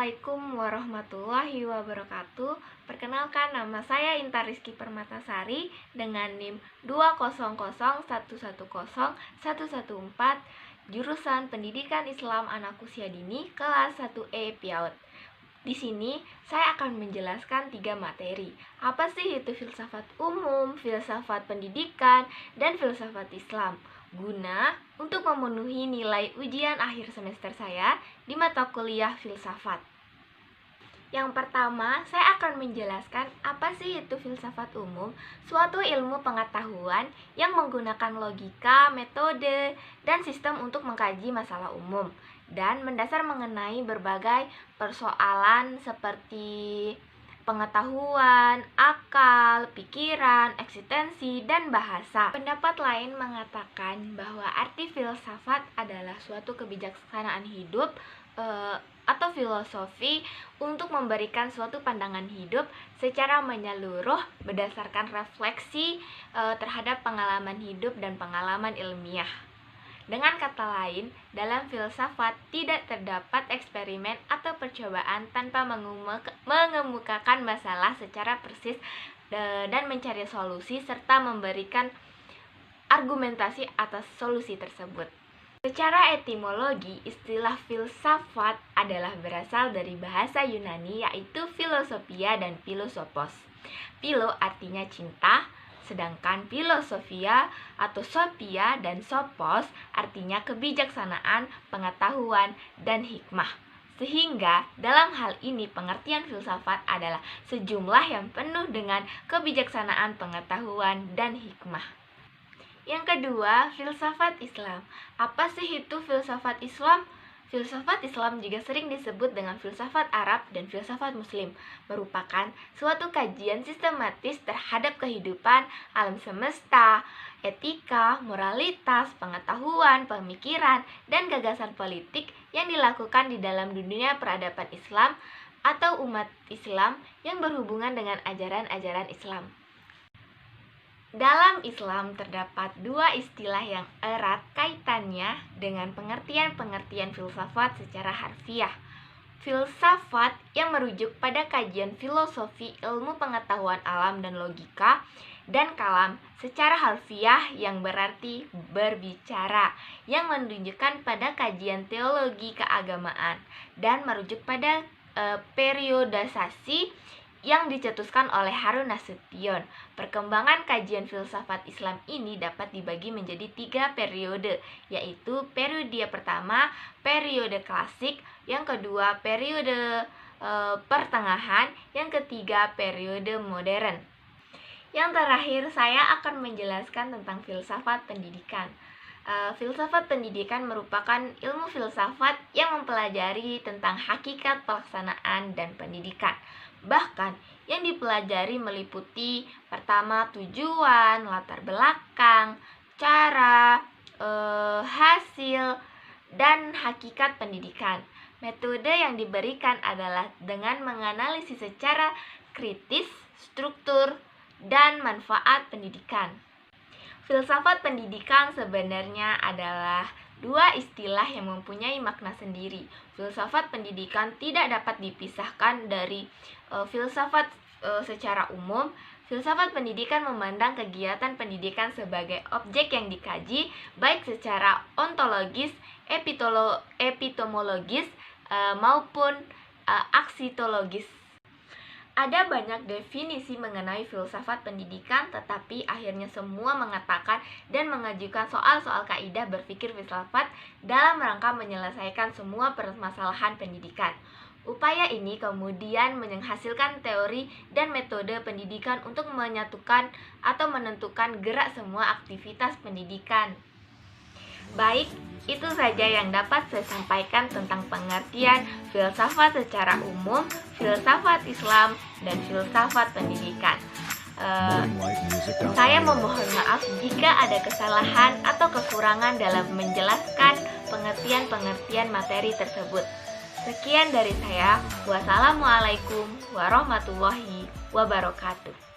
Assalamualaikum warahmatullahi wabarakatuh. Perkenalkan, nama saya Inta Rizky Permatasari dengan NIM 200110114, jurusan Pendidikan Islam Anak Usia Dini kelas 1E PIAUD. Di sini saya akan menjelaskan 3 materi. Apa sih itu filsafat umum, filsafat pendidikan, dan filsafat Islam? Guna untuk memenuhi nilai ujian akhir semester saya di mata kuliah filsafat. Yang pertama, saya akan menjelaskan apa sih itu filsafat umum, suatu ilmu pengetahuan yang menggunakan logika, metode, dan sistem untuk mengkaji masalah umum dan mendasar mengenai berbagai persoalan seperti pengetahuan, akal, pikiran, eksistensi, dan bahasa. Pendapat lain mengatakan bahwa arti filsafat adalah suatu kebijaksanaan hidup atau filosofi untuk memberikan suatu pandangan hidup secara menyeluruh berdasarkan refleksi terhadap pengalaman hidup dan pengalaman ilmiah. Dengan kata lain, dalam filsafat tidak terdapat eksperimen atau percobaan tanpa mengemukakan masalah secara persis dan mencari solusi serta memberikan argumentasi atas solusi tersebut. Secara etimologi, istilah filsafat adalah berasal dari bahasa Yunani yaitu philosophia dan philosophos. Philo artinya cinta, sedangkan filosofia atau sophia dan sophos artinya kebijaksanaan, pengetahuan, dan hikmah. Sehingga dalam hal ini pengertian filsafat adalah sejumlah yang penuh dengan kebijaksanaan, pengetahuan, dan hikmah. Yang kedua, filsafat Islam. Apa sih itu filsafat Islam? Filsafat Islam juga sering disebut dengan filsafat Arab dan filsafat Muslim, merupakan suatu kajian sistematis terhadap kehidupan, alam semesta, etika, moralitas, pengetahuan, pemikiran, dan gagasan politik yang dilakukan di dalam dunia peradaban Islam atau umat Islam yang berhubungan dengan ajaran-ajaran Islam. Dalam Islam terdapat 2 istilah yang erat kaitannya dengan pengertian-pengertian filsafat secara harfiah. Filsafat yang merujuk pada kajian filosofi ilmu pengetahuan alam dan logika, dan kalam secara harfiah yang berarti berbicara, yang menunjukkan pada kajian teologi keagamaan dan merujuk pada periodisasi yang dicetuskan oleh Harun Nasution. Perkembangan kajian filsafat Islam ini dapat dibagi menjadi 3 periode, yaitu periode pertama, periode klasik, yang kedua, periode pertengahan, yang ketiga, periode modern. Yang terakhir, saya akan menjelaskan tentang filsafat pendidikan. Filsafat pendidikan merupakan ilmu filsafat yang mempelajari tentang hakikat pelaksanaan dan pendidikan. Bahkan yang dipelajari meliputi pertama tujuan, latar belakang, cara, hasil, dan hakikat pendidikan. Metode yang diberikan adalah dengan menganalisis secara kritis, struktur, dan manfaat pendidikan. Filsafat pendidikan sebenarnya adalah 2 istilah yang mempunyai makna sendiri. Filsafat pendidikan tidak dapat dipisahkan dari filsafat secara umum. Filsafat pendidikan memandang kegiatan pendidikan sebagai objek yang dikaji, baik secara ontologis, epistemologis, maupun aksiologis. Ada banyak definisi mengenai filsafat pendidikan, tetapi akhirnya semua mengatakan dan mengajukan soal-soal kaidah berpikir filsafat dalam rangka menyelesaikan semua permasalahan pendidikan. Upaya ini kemudian menghasilkan teori dan metode pendidikan untuk menyatukan atau menentukan gerak semua aktivitas pendidikan. Baik, itu saja yang dapat saya sampaikan tentang pengertian filsafat secara umum, filsafat Islam, dan filsafat pendidikan. Saya memohon maaf jika ada kesalahan atau kekurangan dalam menjelaskan pengertian-pengertian materi tersebut. Sekian dari saya. Wassalamualaikum warahmatullahi wabarakatuh.